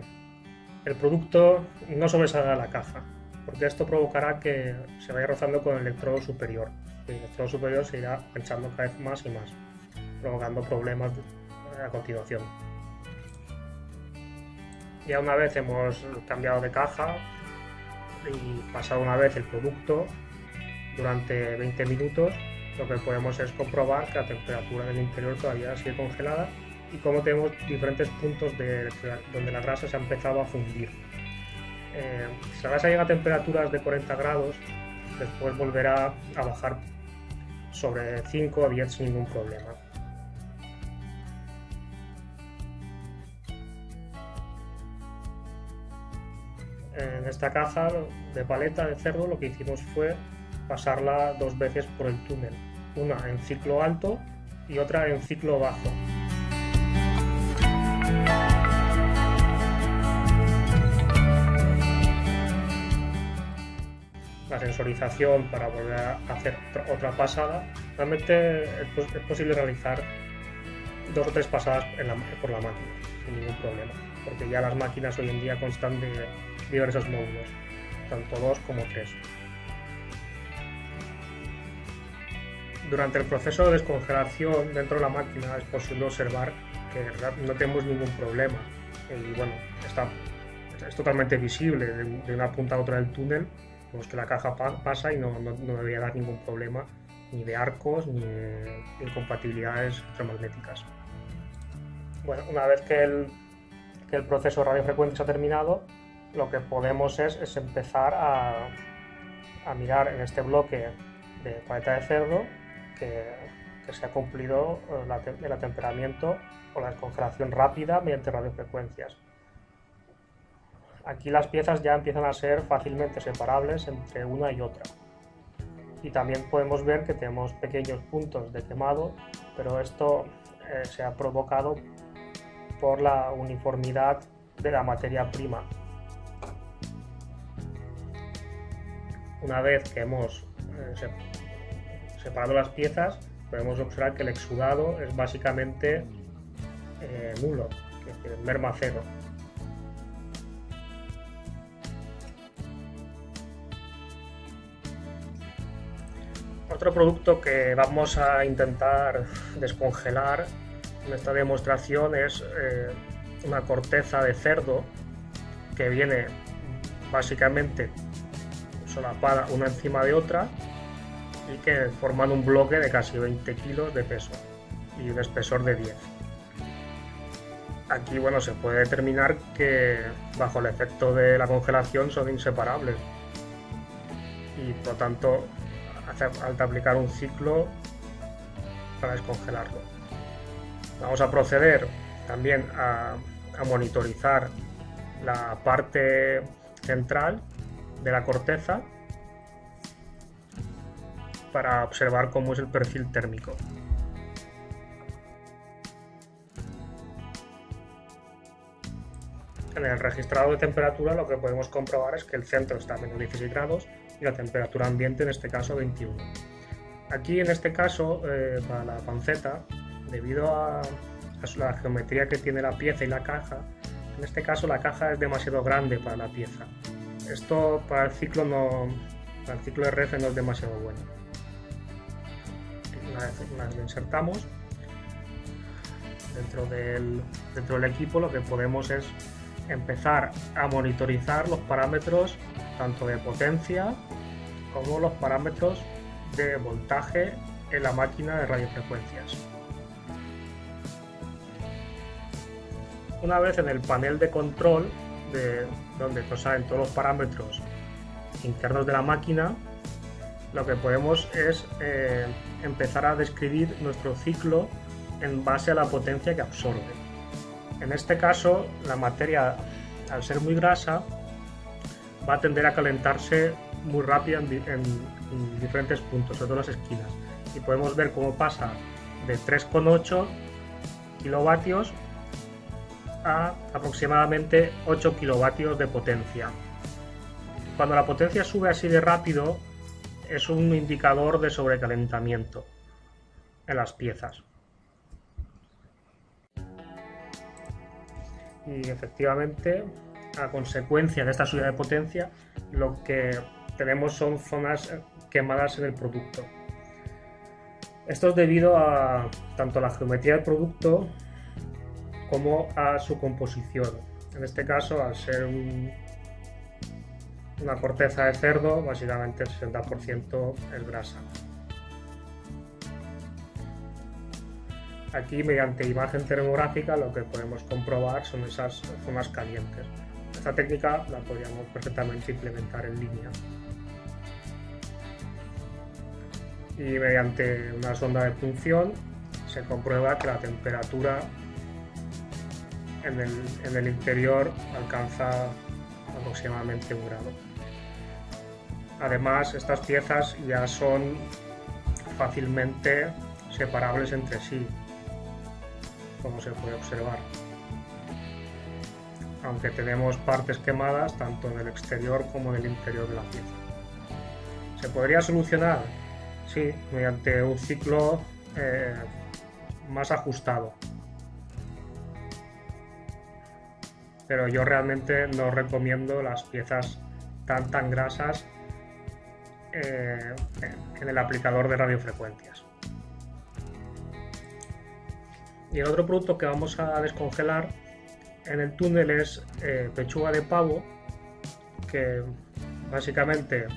Speaker 1: el producto no sobresalga de la caja, porque esto provocará que se vaya rozando con el electrodo superior. El electrodo superior se irá pinchando cada vez más y más, provocando problemas a continuación. Ya una vez hemos cambiado de caja y pasado una vez el producto, durante 20 minutos lo que podemos es comprobar que la temperatura del interior todavía sigue congelada y como tenemos diferentes puntos donde la grasa se ha empezado a fundir. Si la grasa llega a temperaturas de 40 grados, después volverá a bajar sobre 5 o 10 sin ningún problema. En esta caja de paleta de cerdo lo que hicimos fue pasarla 2 veces por el túnel, una en ciclo alto y otra en ciclo bajo. la sensorización para volver a hacer otra pasada, realmente es posible realizar 2 o 3 pasadas por la máquina sin ningún problema, porque ya las máquinas hoy en día constan de diversos módulos, tanto 2 como 3. Durante el proceso de descongelación dentro de la máquina es posible observar que no tenemos ningún problema y bueno, es totalmente visible de una punta a otra del túnel. Vemos que la caja pasa y no debería dar ningún problema ni de arcos ni de incompatibilidades electromagnéticas. Bueno, una vez que el proceso de radiofrecuencia se ha terminado, lo que podemos es empezar a mirar en este bloque de paleta de cerdo que se ha cumplido el atemperamiento o la descongelación rápida mediante radiofrecuencias. Aquí las piezas ya empiezan a ser fácilmente separables entre una y otra. Y también podemos ver que tenemos pequeños puntos de quemado, pero esto se ha provocado por la uniformidad de la materia prima. Una vez que hemos separado las piezas, podemos observar que el exudado es básicamente nulo, es decir, merma cero. Otro producto que vamos a intentar descongelar en esta demostración es una corteza de cerdo que viene básicamente solapada una encima de otra y que forman un bloque de casi 20 kilos de peso y un espesor de 10. Aquí bueno, se puede determinar que bajo el efecto de la congelación son inseparables y por lo tanto hace falta aplicar un ciclo para descongelarlo. Vamos a proceder también a monitorizar la parte central de la corteza para observar cómo es el perfil térmico. En el registrador de temperatura lo que podemos comprobar es que el centro está a menos 16 grados y la temperatura ambiente en este caso 21. Aquí en este caso para la panceta, debido a la geometría que tiene la pieza y la caja, en este caso la caja es demasiado grande para la pieza. Esto para el ciclo RF no es demasiado bueno. Una vez lo insertamos dentro del equipo, lo que podemos es empezar a monitorizar los parámetros tanto de potencia como los parámetros de voltaje en la máquina de radiofrecuencias. Una vez en el panel de control, donde nos salen todos los parámetros internos de la máquina, lo que podemos es empezar a describir nuestro ciclo en base a la potencia que absorbe. En este caso, la materia, al ser muy grasa, va a tender a calentarse muy rápido en diferentes puntos, sobre todo las esquinas. Y podemos ver cómo pasa de 3,8 kilovatios a aproximadamente 8 kilovatios de potencia. Cuando la potencia sube así de rápido, es un indicador de sobrecalentamiento en las piezas. Y efectivamente, a consecuencia de esta subida de potencia, lo que tenemos son zonas quemadas en el producto. Esto es debido a tanto la geometría del producto como a su composición. En este caso, al ser una corteza de cerdo, básicamente el 60% es grasa. Aquí, mediante imagen termográfica, lo que podemos comprobar son esas zonas calientes. Esta técnica la podríamos perfectamente implementar en línea. Y mediante una sonda de punción se comprueba que la temperatura en el interior alcanza aproximadamente 1 grado. Además, estas piezas ya son fácilmente separables entre sí, como se puede observar, aunque tenemos partes quemadas tanto en el exterior como en el interior de la pieza. ¿Se podría solucionar? Sí, mediante un ciclo más ajustado. Pero yo realmente no recomiendo las piezas tan grasas en el aplicador de radiofrecuencias. Y el otro producto que vamos a descongelar en el túnel es pechuga de pavo, que básicamente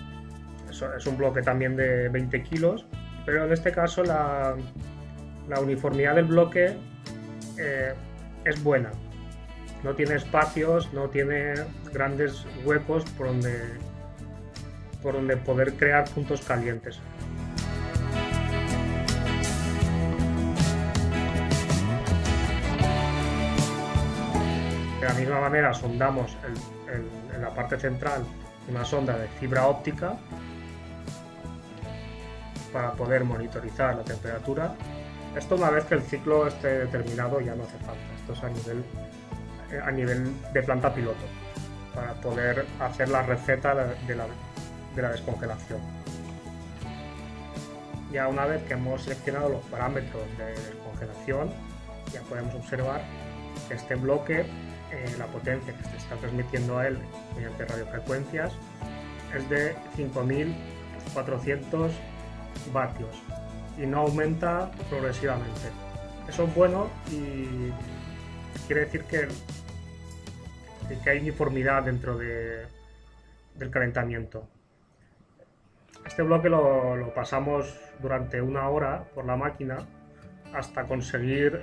Speaker 1: es un bloque también de 20 kilos, pero en este caso la uniformidad del bloque es buena. No tiene espacios, no tiene grandes huecos por donde poder crear puntos calientes. De la misma manera sondamos en la parte central una sonda de fibra óptica para poder monitorizar la temperatura. Esto una vez que el ciclo esté terminado ya no hace falta. Esto es a nivel de planta piloto para poder hacer la receta de la descongelación. Ya una vez que hemos seleccionado los parámetros de descongelación, ya podemos observar que este bloque, la potencia que se está transmitiendo a él mediante radiofrecuencias, es de 5400 vatios y no aumenta progresivamente. Eso es bueno y quiere decir que hay uniformidad dentro del calentamiento. Este bloque lo pasamos durante 1 hora por la máquina hasta conseguir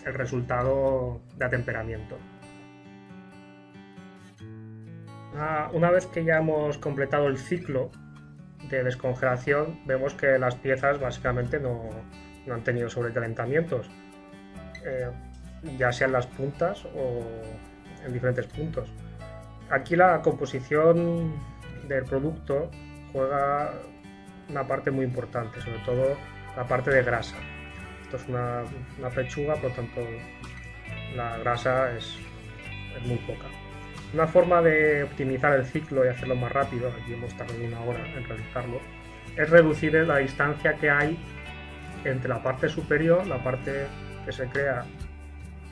Speaker 1: el resultado de atemperamiento. Una vez que ya hemos completado el ciclo de descongelación, vemos que las piezas básicamente no han tenido sobrecalentamientos, ya sean las puntas o en diferentes puntos. Aquí la composición del producto juega una parte muy importante, sobre todo la parte de grasa. Esto es una pechuga, por lo tanto la grasa es muy poca. Una forma de optimizar el ciclo y hacerlo más rápido, aquí hemos tardado 1 hora en realizarlo, es reducir la distancia que hay entre la parte superior, la parte que se crea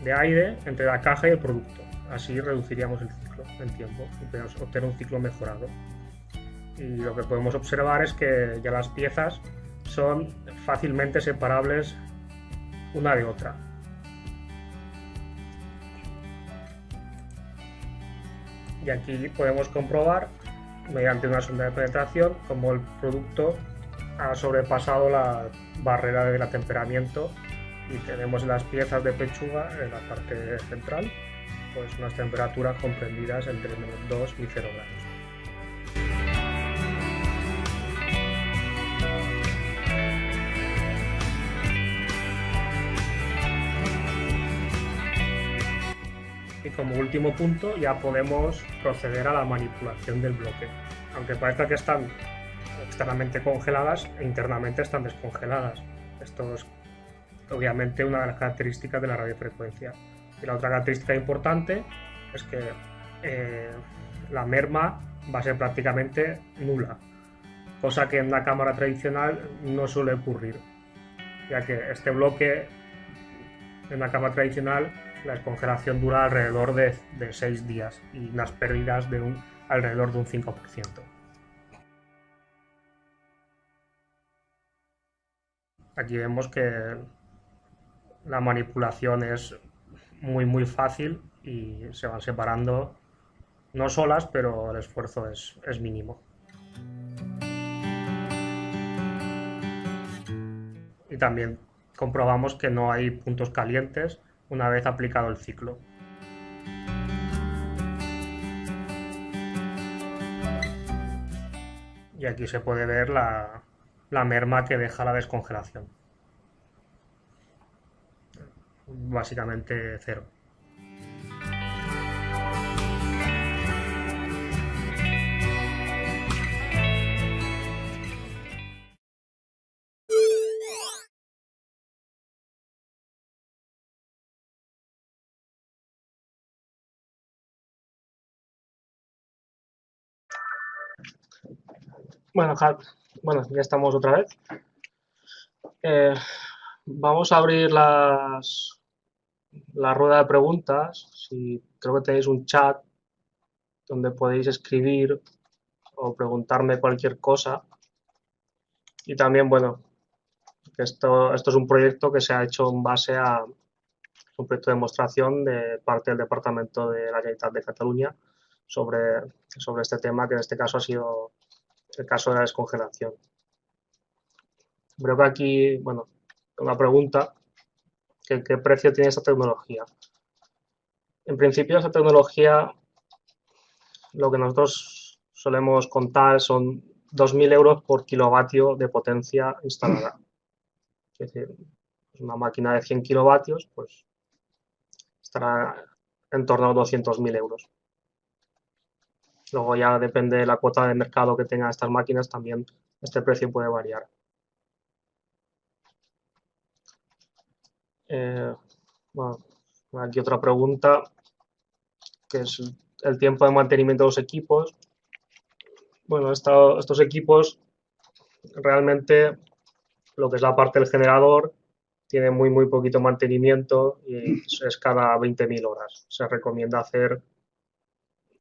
Speaker 1: de aire, entre la caja y el producto. Así reduciríamos el ciclo en tiempo y podemos obtener un ciclo mejorado. Y lo que podemos observar es que ya las piezas son fácilmente separables una de otra. Y aquí podemos comprobar mediante una sonda de penetración cómo el producto ha sobrepasado la barrera del atemperamiento y tenemos las piezas de pechuga en la parte central, pues unas temperaturas comprendidas entre -2 y 0 grados. Y como último punto ya podemos proceder a la manipulación del bloque. Aunque parezca que están externamente congeladas, internamente están descongeladas. Esto es obviamente una de las características de la radiofrecuencia. Y la otra característica importante es que la merma va a ser prácticamente nula, cosa que en una cámara tradicional no suele ocurrir, ya que este bloque en una cámara tradicional la descongelación dura alrededor de 6 días y unas pérdidas de alrededor de un 5%. Aquí vemos que la manipulación es muy fácil y se van separando, no solas, pero el esfuerzo es mínimo. Y también comprobamos que no hay puntos calientes una vez aplicado el ciclo. Y aquí se puede ver la merma que deja la descongelación. Básicamente 0. Bueno, bueno, ya estamos otra vez. Vamos a abrir la rueda de preguntas. Si creo que tenéis un chat donde podéis escribir o preguntarme cualquier cosa. Y también, bueno, que esto es un proyecto que se ha hecho en base a un proyecto de demostración de parte del Departamento de la Generalitat de Cataluña sobre este tema, que en este caso ha sido el caso de la descongelación. Creo que aquí, bueno, una pregunta, ¿qué precio tiene esta tecnología? En principio, esta tecnología, lo que nosotros solemos contar son 2.000 euros por kilovatio de potencia instalada. Es decir, una máquina de 100 kilovatios, pues estará en torno a 200.000 euros. Luego ya depende de la cuota de mercado que tengan estas máquinas, también este precio puede variar. Bueno, aquí otra pregunta, que es el tiempo de mantenimiento de los equipos. Bueno, estos equipos realmente lo que es la parte del generador tiene muy poquito mantenimiento y es cada 20.000 horas. Se recomienda hacer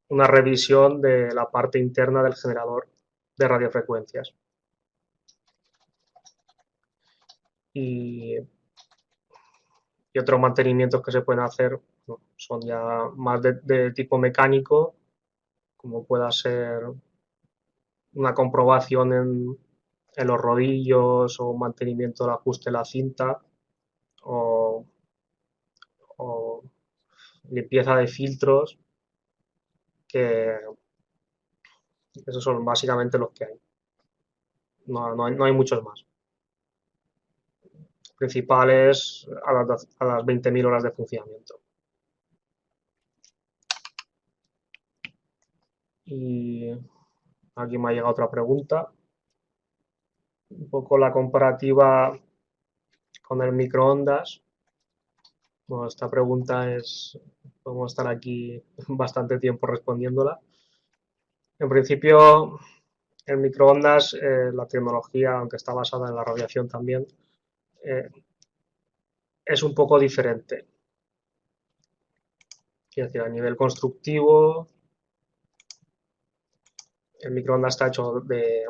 Speaker 1: una revisión de la parte interna del generador de radiofrecuencias. Y otros mantenimientos que se pueden hacer son ya más de tipo mecánico, como pueda ser una comprobación en los rodillos o mantenimiento del ajuste de la cinta o, o limpieza de filtros, que esos son básicamente los que hay. No hay muchos más. Principales a las 20.000 horas de funcionamiento. Y aquí me ha llegado otra pregunta. Un poco la comparativa con el microondas. Bueno, esta pregunta podemos estar aquí bastante tiempo respondiéndola. En principio, el microondas, la tecnología, aunque está basada en la radiación también, es un poco diferente. Quiero decir, a nivel constructivo, el microondas está hecho de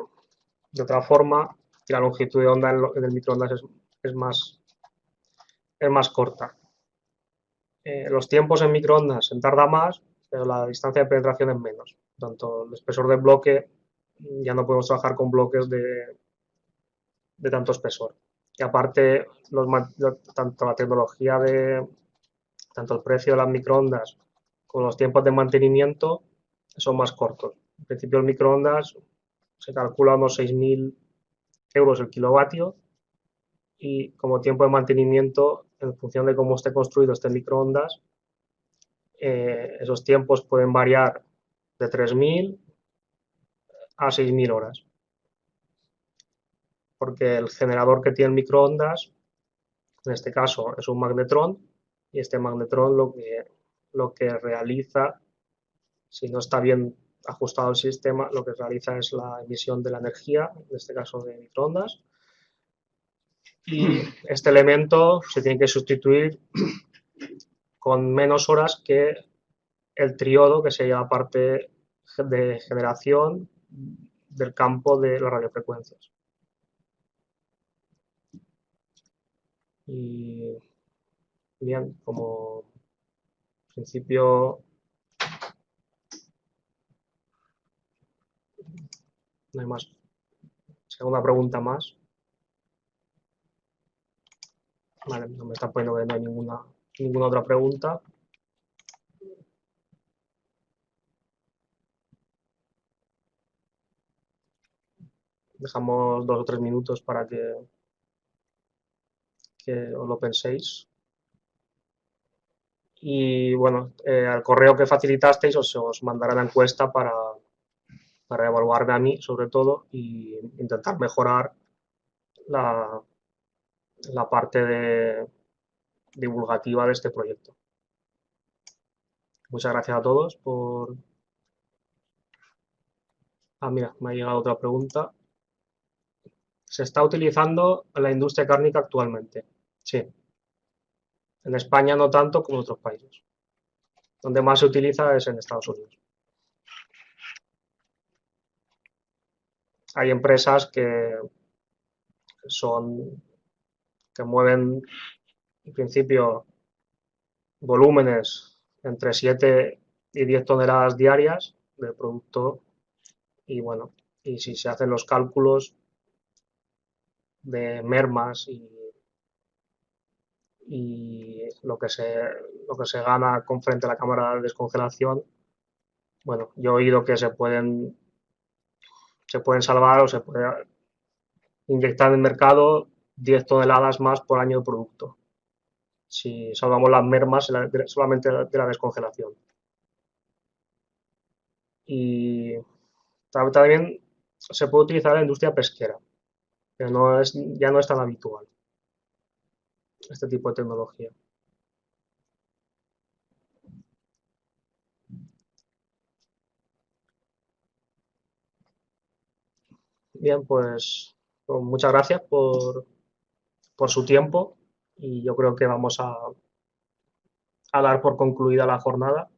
Speaker 1: otra forma y la longitud de onda en el microondas es más corta. Los tiempos en microondas se tarda más, pero la distancia de penetración es menos. Por tanto, el espesor del bloque, ya no podemos trabajar con bloques de tanto espesor. Y aparte, tanto la tecnología tanto el precio de las microondas como los tiempos de mantenimiento son más cortos. En principio, el microondas se calcula unos 6.000 euros el kilovatio y como tiempo de mantenimiento, en función de cómo esté construido este microondas, esos tiempos pueden variar de 3.000 a 6.000 horas. Porque el generador que tiene el microondas, en este caso, es un magnetrón, y este magnetrón lo que realiza, si no está bien ajustado el sistema, lo que realiza es la emisión de la energía, en este caso de microondas, y este elemento se tiene que sustituir con menos horas que el triodo, que sería la parte de generación del campo de las radiofrecuencias. Y bien, como principio no hay más. Segunda pregunta más. Vale, no me está poniendo que no hay ninguna otra pregunta. Dejamos 2 o 3 minutos para que os lo penséis. Y bueno, al correo que facilitasteis os mandará la encuesta para evaluarme a mí, sobre todo, y intentar mejorar la parte divulgativa de este proyecto. Muchas gracias a todos por... Ah, mira, me ha llegado otra pregunta. Se está utilizando en la industria cárnica actualmente. Sí. En España no tanto como en otros países. Donde más se utiliza es en Estados Unidos. Hay empresas que mueven en principio volúmenes entre 7 y 10 toneladas diarias de producto y bueno, y si se hacen los cálculos de mermas y lo que se gana con frente a la cámara de descongelación, bueno, yo he oído que se pueden salvar o se puede inyectar en el mercado 10 toneladas más por año de producto, si salvamos las mermas solamente de la descongelación. Y también se puede utilizar en la industria pesquera, pero ya no es tan habitual este tipo de tecnología. Bien, pues muchas gracias por su tiempo y yo creo que vamos a dar por concluida la jornada.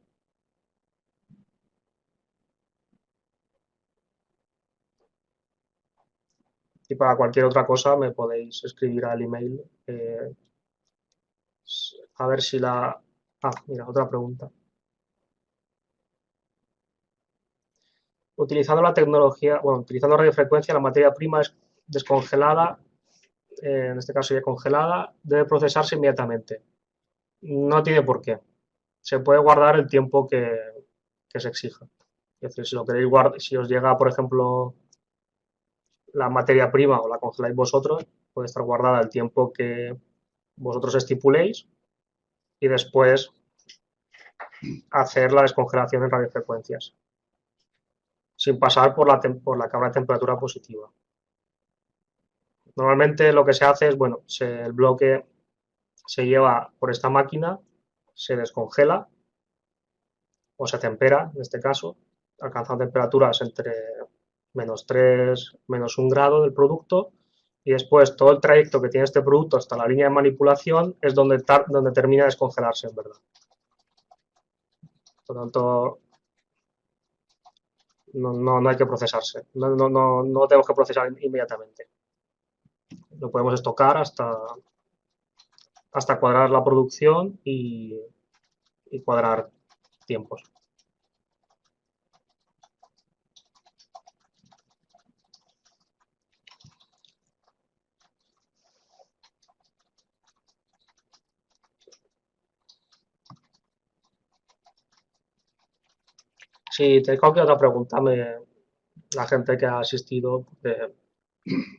Speaker 1: Y para cualquier otra cosa me podéis escribir al email. A ver si la... Ah, mira, otra pregunta. Utilizando la tecnología, bueno, utilizando radiofrecuencia, la materia prima es descongelada, en este caso ya congelada, debe procesarse inmediatamente. No tiene por qué. Se puede guardar el tiempo que se exija. Es decir, si lo queréis guardar, si os llega, por ejemplo, la materia prima o la congeláis vosotros, puede estar guardada el tiempo que vosotros estipuléis y después hacer la descongelación en radiofrecuencias, sin pasar por la cámara de temperatura positiva. Normalmente lo que se hace es, bueno, el bloque se lleva por esta máquina, se descongela o se tempera, en este caso, alcanzando temperaturas entre -3, -1 grado del producto, y después todo el trayecto que tiene este producto hasta la línea de manipulación es donde termina de descongelarse, en verdad. Por lo tanto, no hay que procesarse, no tenemos que procesar inmediatamente. Lo podemos estocar hasta cuadrar la producción y cuadrar tiempos. Si tenéis cualquier otra pregunta, la gente que ha asistido,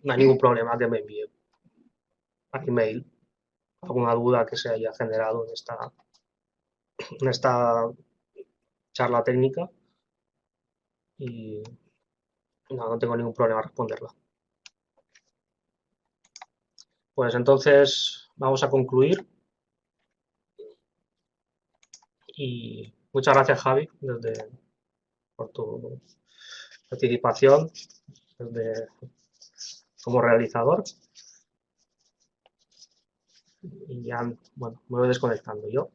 Speaker 1: no hay ningún problema que me envíe al email alguna duda que se haya generado en esta charla técnica y no tengo ningún problema en responderla. Pues entonces vamos a concluir y muchas gracias, Javi, por tu participación como realizador y ya, bueno, me voy desconectando yo.